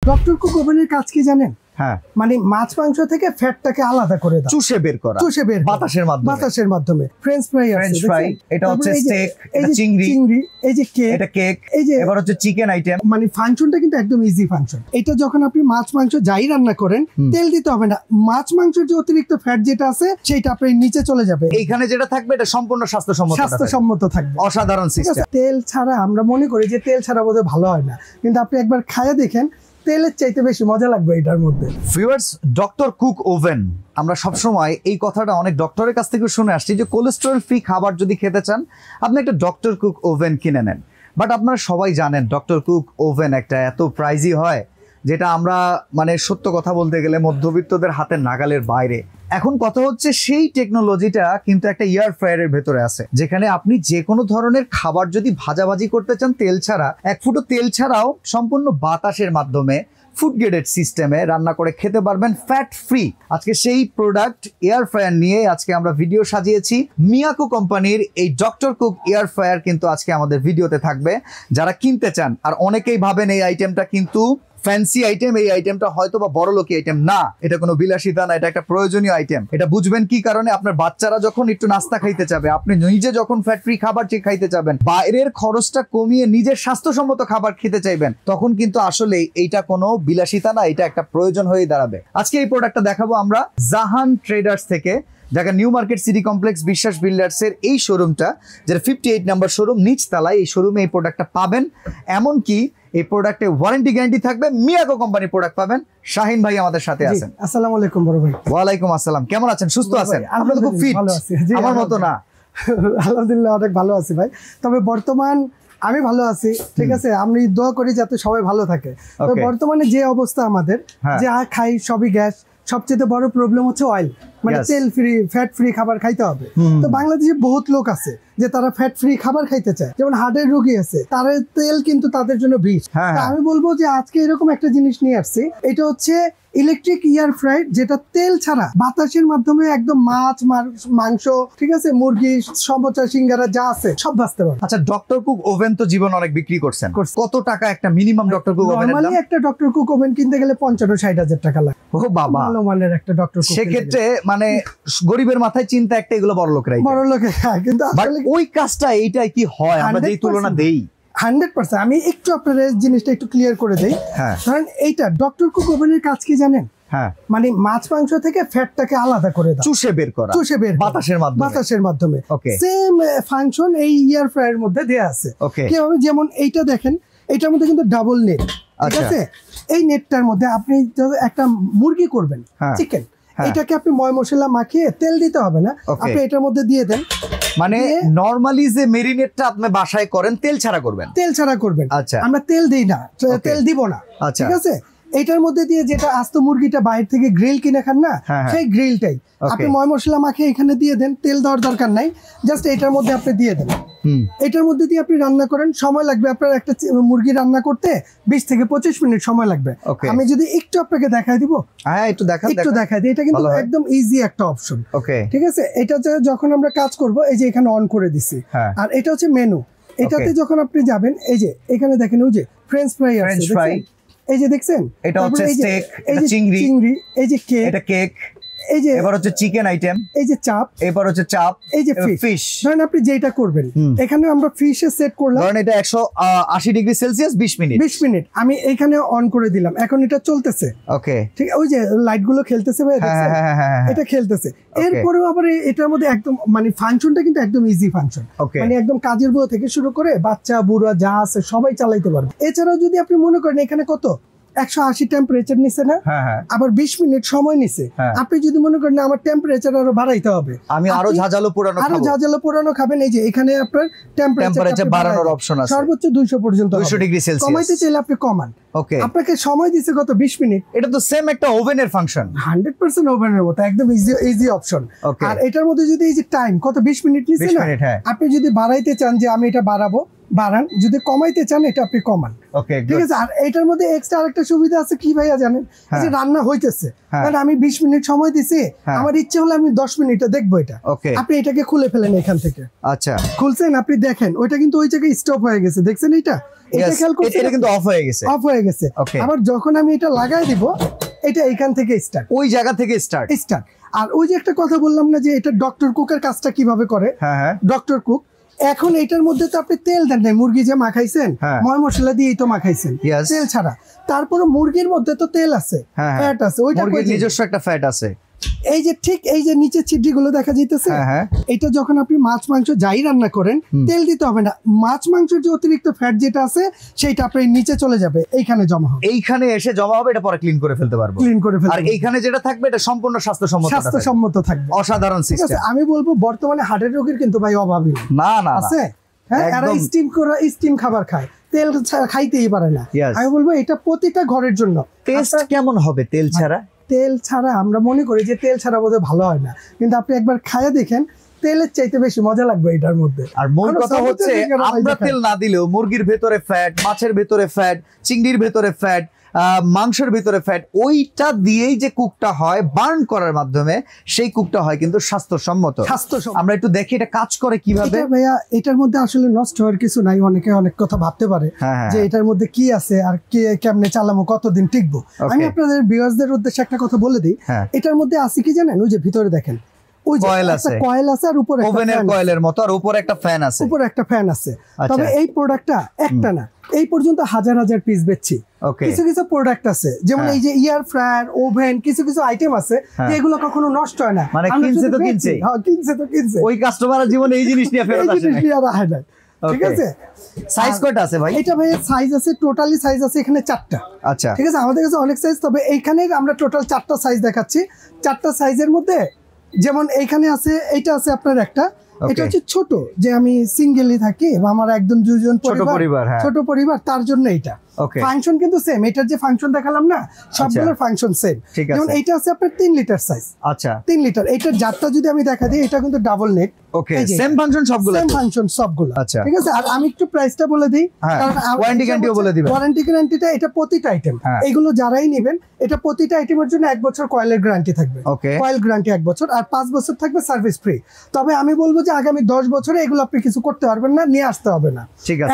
Doctor cook ওভেনের কাজ কি জানেন? হ্যাঁ, মানে মাছ মাংস থেকে ফ্যাটটাকে আলাদা করে দাও, চুষে বের করা, বাতাসের মাধ্যমে ফ্রেঞ্চ ফ্রাই আছে, এটা হচ্ছে স্টেক, এটা চিংড়ি, এই যে কেক, এটা কেক, এই যে এবার হচ্ছে চিকেন আইটেম। মানে ফাংশনটা কিন্তু একদম ইজি ফাংশন। এটা যখন আপনি মাছ মাংস যাই রান্না করেন, তেল দিতে হবে না। মাছ মাংসের যে অতিরিক্ত ফ্যাট যেটা আছে সেটা আপনার নিচে চলে যাবে। এইখানে যেটা থাকবে এটা সম্পূর্ণ স্বাস্থ্যসম্মত থাকবে। অসাধারণ সিস্টেম। তেল ছাড়া আমরা মনে করি যে তেল ছাড়া বোধহয় ভালো হয় না, কিন্তু আপনি একবার খায়া দেখেন, তেলের চাইতে বেশি মজা লাগবে এটার মধ্যে। ভিউয়ার্স, ডক্টর কুক ওভেন, আমরা সবসময় এই কথাটা অনেক ডক্টরের কাছ থেকে শুনে আসছি যে কোলেস্টেরল ফ্রি খাবার যদি খেতে চান আপনি একটা ডক্টর কুক ওভেন কিনে নেন। বাট আপনারা সবাই জানেন ডক্টর কুক ওভেন একটা এত প্রাইজি হয় যেটা আমরা মানে সত্য কথা বলতে গেলে মধ্যবিত্তদের হাতের নাগালের বাইরে। এখন কথা হচ্ছে সেই টেকনোলজিটা কিন্তু একটা এয়ার ফ্রায়ারের ভেতরে আছে, যেখানে আপনি যে কোনো ধরনের খাবার যদি ভাজাভাজি করতে চান তেল ছাড়া, এক ফুটো তেল ছাড়াও সম্পূর্ণ বাতাসের মাধ্যমে ফুড গ্রেডেড সিস্টেমে রান্না করে খেতে পারবেন ফ্যাট ফ্রি। আজকে সেই প্রোডাক্ট এয়ার ফ্রায়ার নিয়ে আজকে আমরা ভিডিও সাজিয়েছি। মিয়াকো কোম্পানির এই ডক্টর কুক এয়ার ফ্রায়ার কিন্তু আজকে আমাদের ভিডিওতে থাকবে। যারা কিনতে চান, আর অনেকেই ভাবেন এই আইটেমটা কিন্তু ফ্যান্সি আইটেম, এই আইটেমটা হয়তো বা বড় লোকি আইটেম না, এটা কোনো বিলাসিতা না, এটা একটা প্রয়োজনীয় আইটেম। এটা বুঝবেন কি কারণে, আপনার বাচ্চারা যখন একটু নাস্তা খাইতে যাবে, আপনি নিজে যখন ফ্যাট ফ্রি খাবার খাইতে যাবেন, বাইরের খরচটা কমিয়ে নিজের স্বাস্থ্যসম্মত খাবার খেতে চাইবেন, তখন কিন্তু আসলে এইটা কোনো বিলাসিতা না, এটা একটা প্রয়োজন হয়ে দাঁড়াবে। আজকে এই প্রোডাক্টটা দেখাবো আমরা জাহান ট্রেডার্স থেকে, Dhaka new market city complex বিশ্বাস বিল্ডার্স এর এই শোরুমটা, যেটা 58 নাম্বার শোরুম, নিচ তলায়। এই শোরুমে এই প্রোডাক্টটা পাবেন। এমনকি এই প্রোডাক্টে ওয়ারেন্টি গ্যারান্টি থাকবে। মিয়াকো কোম্পানির প্রোডাক্ট পাবেন। শাহিন ভাই আমাদের সাথে আছেন। আসসালামু আলাইকুম বড় ভাই। ওয়ালাইকুম আসসালাম। কেমন আছেন? সুস্থ আছেন? আপনি তো খুব ফিট, আমার মতো না। আলহামদুলিল্লাহ অনেক ভালো আছি ভাই। তবে বর্তমান আমি ভালো আছি, ঠিক আছে। আমি দোয়া করি যাতে সবাই ভালো থাকে। তো বর্তমানে যে অবস্থা আমাদের, যা খাই সবই গ্যাস, সবচেয়ে বড় প্রবলেম হচ্ছে অয়েল, মানে তেল ফ্রি ফ্যাট ফ্রি খাবার খাইতে হবে। তো বাংলাদেশে বহুত লোক আছে যে তারা ফ্যাট ফ্রি খাবার খাইতে চায়, যেমন হার্টের রোগী আছে, তার তেল কিন্তু তাদের জন্য বিষ। আমি বলবো যে আজকে এরকম একটা জিনিস নিয়ে আসছি, এটা হচ্ছে ইলেকট্রিক এয়ার ফ্রায়ার, যেটা তেল ছাড়া বাতাসের মাধ্যমে একদম মাছ মাংস, ঠিক আছে, মুরগি, সমোসা, সিঙ্গারা যা আছে সব ভাজতে পারবে। আচ্ছা, ডক্টর কুক ওভেন তো জীবন অনেক বিক্রি করছেন, কত টাকা একটা মিনিমাম ডক্টর কুক ওভেনের দাম? নরমালি একটা ডক্টর কুক ওভেন কিনতে গেলে 55-60 হাজার টাকা লাগে। ও বাবা, ভালো মানের একটা ডক্টর কুক। সেক্ষেত্রে মানে গরিবের মাথায় চিন্তা একটা, এগুলো বড় লোকরাই, বড় লোকে। কিন্তু ওই কাজটা এইটাই কি হয় আমরা যেই তুলনা দেই 100%। আমি একটু আপনার জিনিসটা একটু ক্লিয়ার করে দেই। কারণ এইটা ডক্টর কুক ওভেনের কাজ কি জানেন? মানে মাছ মাংস থেকে ফ্যাটটাকে আলাদা করে দাও, চুষে বের বাতাসের মাধ্যমে। সেম ফাংশন এই এয়ার ফ্রায়ারের মধ্যে দেয়া আছে। কিভাবে? যেমন এইটা দেখেন, এটার মধ্যে কিন্তু ডাবল নেট, ঠিক আছে। এই নেটটার মধ্যে আপনি একটা মুরগি করবেন, চিকেন, এটাকে আপনি ময় মশলা মাখিয়ে তেল দিতে হবে না, আপনি এটার মধ্যে দিয়ে দেন। মানে নরমালি যে মেরিনেটটা আপনি বাসায় করেন তেল ছাড়া করবেন, আচ্ছা। আমরা তেল দিই না, তেল দিব না, ঠিক আছে। এটার মধ্যে দিয়ে যেটা আস্ত মুরগিটা বাইরে থেকে গ্রিল কিনে খান না, সেই গ্রিলটাই আপনি ময় মশলা মাখিয়ে এখানে দিয়ে দেন, তেল দেওয়ার দরকার নাই, জাস্ট এটার মধ্যে আপনি দিয়ে দেন। এটার মধ্যে দিয়ে আপনি রান্না করেন, সময় লাগবে আপনার একটা মুরগি রান্না করতে 20 থেকে 25 মিনিট সময় লাগবে। আমি যদি একটু আপনাকে দেখাই দিব, একটু দেখাই দিই। এটা কিন্তু একদম ইজি একটা অপশন, ঠিক আছে। এটা যখন আমরা কাজ করব, এই যে এখানে অন করে দিছি, আর এটা হচ্ছে মেনু। এটাতে যখন আপনি যাবেন, এই যে এখানে দেখেন ওই যে ফ্রেঞ্চ ফ্রাই আছে, এই যে দেখছেন, এটা হচ্ছে স্টেক, এটা চিংড়ি, এই যে কেক, এটা কেক, এই যে এবার হচ্ছে চিকেন আইটেম, এই যে চাপ, এবার হচ্ছে চাপ, এই যে ফিশ। ধরেন আপনি যেটা করবেন, এখানে আমরা ফিশে সেট করলাম, ধরেন এটা 180 ডিগ্রি সেলসিয়াস 20 মিনিট। আমি এখানে অন করে দিলাম, এখন এটা চলতেছে। ওকে, ঠিক, ওই যে লাইট গুলো খেলতেছে ভাই, এটা খেলতেছে। এরপরেও আবার এটার মধ্যে একদম মানে ফাংশনটা কিন্তু একদম ইজি ফাংশন, মানে একদম কাজের বুয়া থেকে শুরু করে বাচ্চা বুড়া যা আছে সবাই চালাইতে পারবে। এছাড়াও যদি আপনি মনে করেন এখানে কত 180 টেম্পারেচার নিছে না, আবার 20 মিনিট সময় নিছে, আপনি যদি মনে করেন আমার টেম্পারেচার আরো বাড়াইতে হবে, আমি আরো ঝাঁঝালো পোড়ানো খাবেন, এই যে এখানে আপনার টেম্পারেচার বাড়ানোর অপশন আছে, সর্বোচ্চ 200 পর্যন্ত, 200 ডিগ্রি সেলসিয়াস। কমাইতে চাইলে আপনি কমান। আপনাকে সময় দিছে কত? 20 মিনিট। এটা তো সেম একটা ওভেনের ফাংশন, 100% ওভেনের মতো, একদম ইজি অপশন। আর এটার মধ্যে যদি এই যে টাইম কত 20 মিনিট নিছে না, আপনি যদি বাড়াইতে চান যে আমি এটা বাড়াবো, বাড়ান, যদি কমাইতে চান এটা আপনি কমান। ঠিক আছে। আর এটার মধ্যে এক্সট্রা আরেকটা সুবিধা আছে কি ভাইয়া জানেন, এই যে রান্না হইতেছে, মানে আমি 20 মিনিট সময় দিছি, আমার ইচ্ছে হলে আমি 10 মিনিটে দেখবো এটা, আপনি এটাকে খুলে ফেলেন এখান থেকে। আচ্ছা, খুলছেন, আপনি দেখেন ওইটা কিন্তু ওই জায়গায় স্টপ হয়ে গেছে, দেখছেন এটা, এটা খেয়াল করছেন, এটা কিন্তু অফ হয়ে গেছে, অফ হয়ে গেছে। আবার যখন আমি এটা লাগাই দিব, এটা এখান থেকে স্টার্ট, ওই জায়গা থেকে স্টার্ট। আর ওই যে একটা কথা বললাম না যে এটা ডক্টর কুকের কাজটা কিভাবে করে, ডক্টর কুক এখন এটার মধ্যে তো আপনি তেল দেন নাই, মুরগি যে মাখাইছেন ময় মশলা দিয়েই তো মাখাইছেন তেল ছাড়া, তারপরে মুরগির মধ্যে তো তেল আছে, ফ্যাট আছে, ওইটা নিজস্ব একটা ফ্যাট আছে। এই যে ঠিক এই যে নিচে ছিদ্রি গুলো দেখা যাইতেছে, এটা যখন আপনি মাছ মাংস যাই রান্না করেন তেল দিতে হবে না, মাছ মাংসের যে অতিরিক্ত ফ্যাট যেটা আছে সেটা আপনার নিচে চলে যাবে, এইখানে জমা হবে, এইখানে এসে জমা হবে, এটা পরে ক্লিন করে ফেলতে পারবো, আর এইখানে যেটা থাকবে এটা সম্পূর্ণ স্বাস্থ্যসম্মত থাকবে। অসাধারণ সিস্টেম। আমি বলবো বর্তমানে হার্টের রোগীর কিন্তু ভাই অভাবই না আছে, এরা স্টিম খাবার খায়, তেল খাইতেই পারে না। আমি বলবো এটা প্রতিটা ঘরের জন্য। টেস্ট কেমন হবে তেল ছাড়া? তেল ছাড়া আমরা মনে করি যে তেল ছাড়া বোধহয় ভালো হয় না, কিন্তু আপনি একবার খাইয়া দেখেন, তেলের চাইতে বেশি মজা লাগবে এটার মধ্যে। আর মূল কথা হচ্ছে আমরা তেল না দিলেও মুরগির ভেতরে ফ্যাট, মাছের ভেতরে ফ্যাট, চিংড়ির ভেতরে ফ্যাট, মাংসের ভিতরে ফ্যাট, ওইটা দিয়েই যে কুকটা হয় বার্ন করার মাধ্যমে, সেই কুকটা হয় কিন্তু স্বাস্থ্যসম্মত। আমরা একটু দেখি এটা কাজ করে কিভাবে। ভাইয়া এটার মধ্যে আসলে নষ্ট হওয়ার কিছু নাই, অনেকে অনেক কথা ভাবতে পারে যে এটার মধ্যে কি আছে আর কেমনে চালামো, কতদিন টিকবো। আমি আপনাদের ভিউয়ার্সদের উদ্দেশ্যে একটা কথা বলে দিই, এটার মধ্যে আছে কি জানেন, ওই যে ভিতরে দেখেন কয়েল আছে, আর উপরে ওভেনের কয়েলের মতো, আর উপরে একটা ফ্যান আছে, উপরে একটা ফ্যান আছে। তবে এই প্রোডাক্টটা একটা না, এই পর্যন্ত হাজার হাজার পিস বেচছি। কিছু কিছু প্রোডাক্ট আছে যেমন এই যে এয়ার ফ্রায়ার, ওভেন, কিছু কিছু আইটেম আছে যেগুলো কখনো নষ্ট হয় না, মানে কিনছে তো কিনছে, ওই কাস্টমারের জীবনে এই জিনিস নিয়ে ফেরত আসে না। ঠিক আছে। সাইজ কয়টা আছে ভাই? এটা ভাই সাইজ আছে, টোটালি সাইজ আছে এখানে 4টা। আচ্ছা, ঠিক আছে, আমাদের কাছে অনেক সাইজ, তবে এইখানে আমরা টোটাল 4টা সাইজ দেখাচ্ছি। 4টা সাইজের মধ্যে যেমন এইখানে আছে, এটা আছে আপনার একটা, এটা হচ্ছে ছোট, যে আমি সিঙ্গেলি থাকি বা আমার একদম দুজন ছোট পরিবার, তার জন্য এইটা ফাংশন কিন্তু সেম, এটার যে ফাংশন দেখালাম না সবগুলোর ফাংশন সেম। যেমন এইটা আছে আপনার 3 লিটার সাইজ। আচ্ছা, 3 লিটার। এইটার জারটা যদি আমি দেখা দিই, এটা কিন্তু ডাবল নেট, সেম ফাংশন সবগুলো। আচ্ছা, ঠিক আছে। আর আমি একটু প্রাইসটা বলে দিই, কারণ ওয়ারেন্টি গ্যারান্টিও বলে দিবেন। ওয়ারেন্টি গ্যারান্টিটা এটা প্রতিটা আইটেম, এগুলো যারাই নেবেন এটা প্রতিটা আইটেমের জন্য 1 বছর কয়েলের গ্যারান্টি থাকবে, কয়েল গ্যারান্টি 1 বছর, আর 5 বছর থাকবে সার্ভিস ফ্রি। তবে আমি বলবো যে আগামী 10 বছরে এগুলো আপনি কিছু করতে পারবেন না, নিয়ে আসতে হবে না।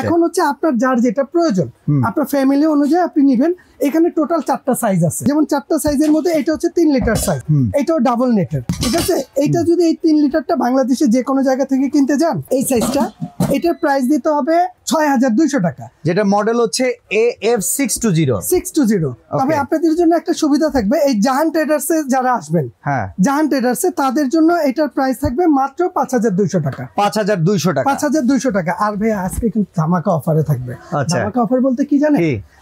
এখন হচ্ছে আপনার যার যেটা প্রয়োজন, আপনার ফ্যামিলি অনুযায়ী আপনি নেবেন। এখানে টোটাল 4টা সাইজ আছে, যেমন 4টা সাইজের মধ্যে এটা হচ্ছে 3 লিটার সাইজ, এটাও ডাবল নেটের। ঠিক আছে, এইটা যদি এই 3 লিটারটা বাংলাদেশে যে কোনো জায়গা থেকে কিনতে যান, এই সাইজটা, এটার প্রাইস দিতে হবে 6200 টাকা, যেটা মডেল হচ্ছে AF620। তবে আপনাদের জন্য একটা সুবিধা থাকবে, এই জাহান ট্রেডার্সে যারা আসবেন, জাহান ট্রেডার্সে তাদের জন্য এটার প্রাইস থাকবে মাত্র 5200 টাকা। 5200 টাকা। আর ভাই আজকে কিন্তু ধামাকা অফারে থাকবে। ধামাকা অফার বলতে কি জানেন,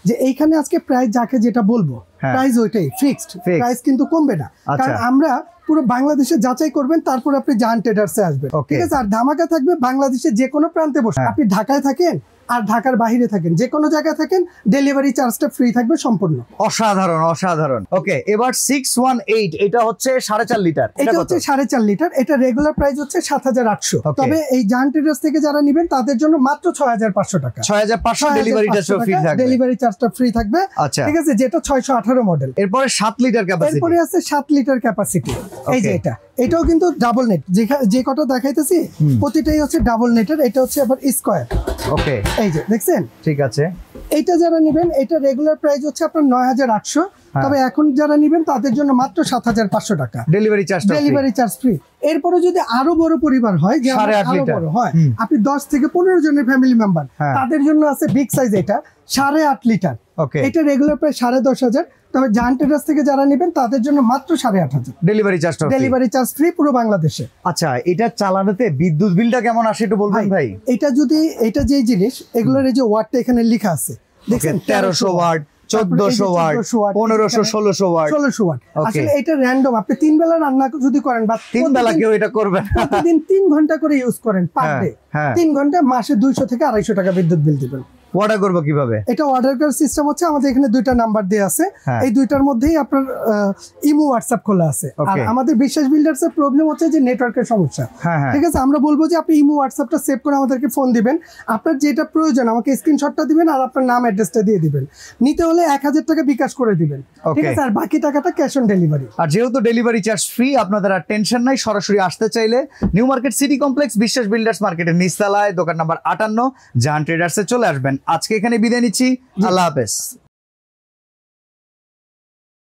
যে এইখানে আজকে প্রাইস যাকে যেটা বলবো প্রাইস ওইটাই ফিক্সড, প্রাইস কিন্তু কমবে না, কারণ আমরা পুরো বাংলাদেশে যাচাই করবেন, তারপর আপনি জাহান ট্রেডার্সে আসবেন। ঠিক আছে। আর ধামাকা থাকবে বাংলাদেশের যে কোনো প্রান্তে বসে, আপনি ঢাকায় থাকেন আর ঢাকার বাইরে থাকেন, যে কোনো জায়গায় থাকেন, ডেলিভারি চার্জটা ফ্রি থাকবে সম্পূর্ণ। অসাধারণ। ওকে, এবার 618, এটা হচ্ছে 4.5 লিটার। এটা হচ্ছে 4.5 লিটার। এটা রেগুলার প্রাইস হচ্ছে 7800। তবে এই জাহান ট্রেডার্স থেকে যারা নেবেন তাদের জন্য মাত্র 6500 টাকা। 6500 ডেলিভারিটা ফ্রি থাকবে, ডেলিভারি চার্জটা ফ্রি থাকবে। আচ্ছা, ঠিক আছে, যেটা 618 মডেল। এরপরে 7 লিটার ক্যাপাসিটি, এরপরে আছে 7 লিটার ক্যাপাসিটি। এই যে এটাও কিন্তু ডাবল নেট, যে কটা দেখাইতেছি প্রতিটাই হচ্ছে ডাবল নেটের। এটা হচ্ছে আবার স্কয়ার। ওকে, এই যে দেখছেন। ঠিক আছে, এটা যারা নেবেন, এটা রেগুলার প্রাইস হচ্ছে আপনার 9800, তবে এখন যারা নেবেন তাদের জন্য মাত্র 7500 টাকা, ডেলিভারি চার্জ ফ্রি। এরপরে যদি আরো বড় পরিবার হয়, যে আরো বড় হয়, আপনি 10 থেকে 15 জনের ফ্যামিলি মেম্বার, তাদের জন্য আছে বিগ সাইজ, এটা 8.5 লিটার। এটা রেগুলার প্রাইস 10500। তবে জাহান ট্রেডার্স থেকে যারা নেবেন তাদের জন্য মাত্র 8500, ডেলিভারি চার্জ ফ্রি পুরো বাংলাদেশে। আচ্ছা, এটা চালানোতে বিদ্যুৎ বিলটা কেমন আসে একটু বলবেন ভাই? এটা যে জিনিস, এগুলোর এই যে ওয়াটটা এখানে লেখা আছে, দেখেন 1300 ওয়াট, 1400 ওয়াট, 1500, 1600 ওয়াট। আসলে এটা র‍্যান্ডম, আপনি 3 বেলা রান্না যদি করেন বা 3 বেলা কেউ এটা করবে না, প্রতিদিন 3 ঘন্টা করে ইউজ করেন পার ডে, 3 ঘন্টা, মাসে 200 থেকে 250 টাকা বিদ্যুৎ বিল দিবেন। অর্ডার করব কিভাবে? এটা অর্ডার করার সিস্টেম হচ্ছে আমাদের এখানে দুইটা নাম্বার দেয়া আছে, এই দুইটার মধ্যেই আপনার ইমো হোয়াটসঅ্যাপ খোলা আছে। আর আমাদের বিশ্বাস বিল্ডার্স এর প্রবলেম হচ্ছে যে নেটওয়ার্কের সমস্যা, ঠিক আছে? আমরা বলবো যে আপনি ইমো হোয়াটসঅ্যাপটা সেভ করে আমাদেরকে ফোন দিবেন, আপনার যেটা প্রয়োজন আমাকে স্ক্রিনশটটা দিবেন আর আপনার নাম অ্যাড্রেসটা দিয়ে দিবেন। নিতে হলে 1000 টাকা বিকাশ করে দিবেন, ঠিক আছে? আর বাকি টাকাটা ক্যাশ অন ডেলিভারি। আর যেহেতু ডেলিভারি চার্জ ফ্রি, আপনাদের আর টেনশন নাই। সরাসরি আসতে চাইলে নিউ মার্কেট সিটি কমপ্লেক্স বিশ্বাস বিল্ডার্স মার্কেটের নিচতলায় দোকান নাম্বার 58 জাহান ট্রেডার্সে চলে আসবেন। আজকে এখানে বিদায় নিচ্ছি, আল্লাহ হাফেজ।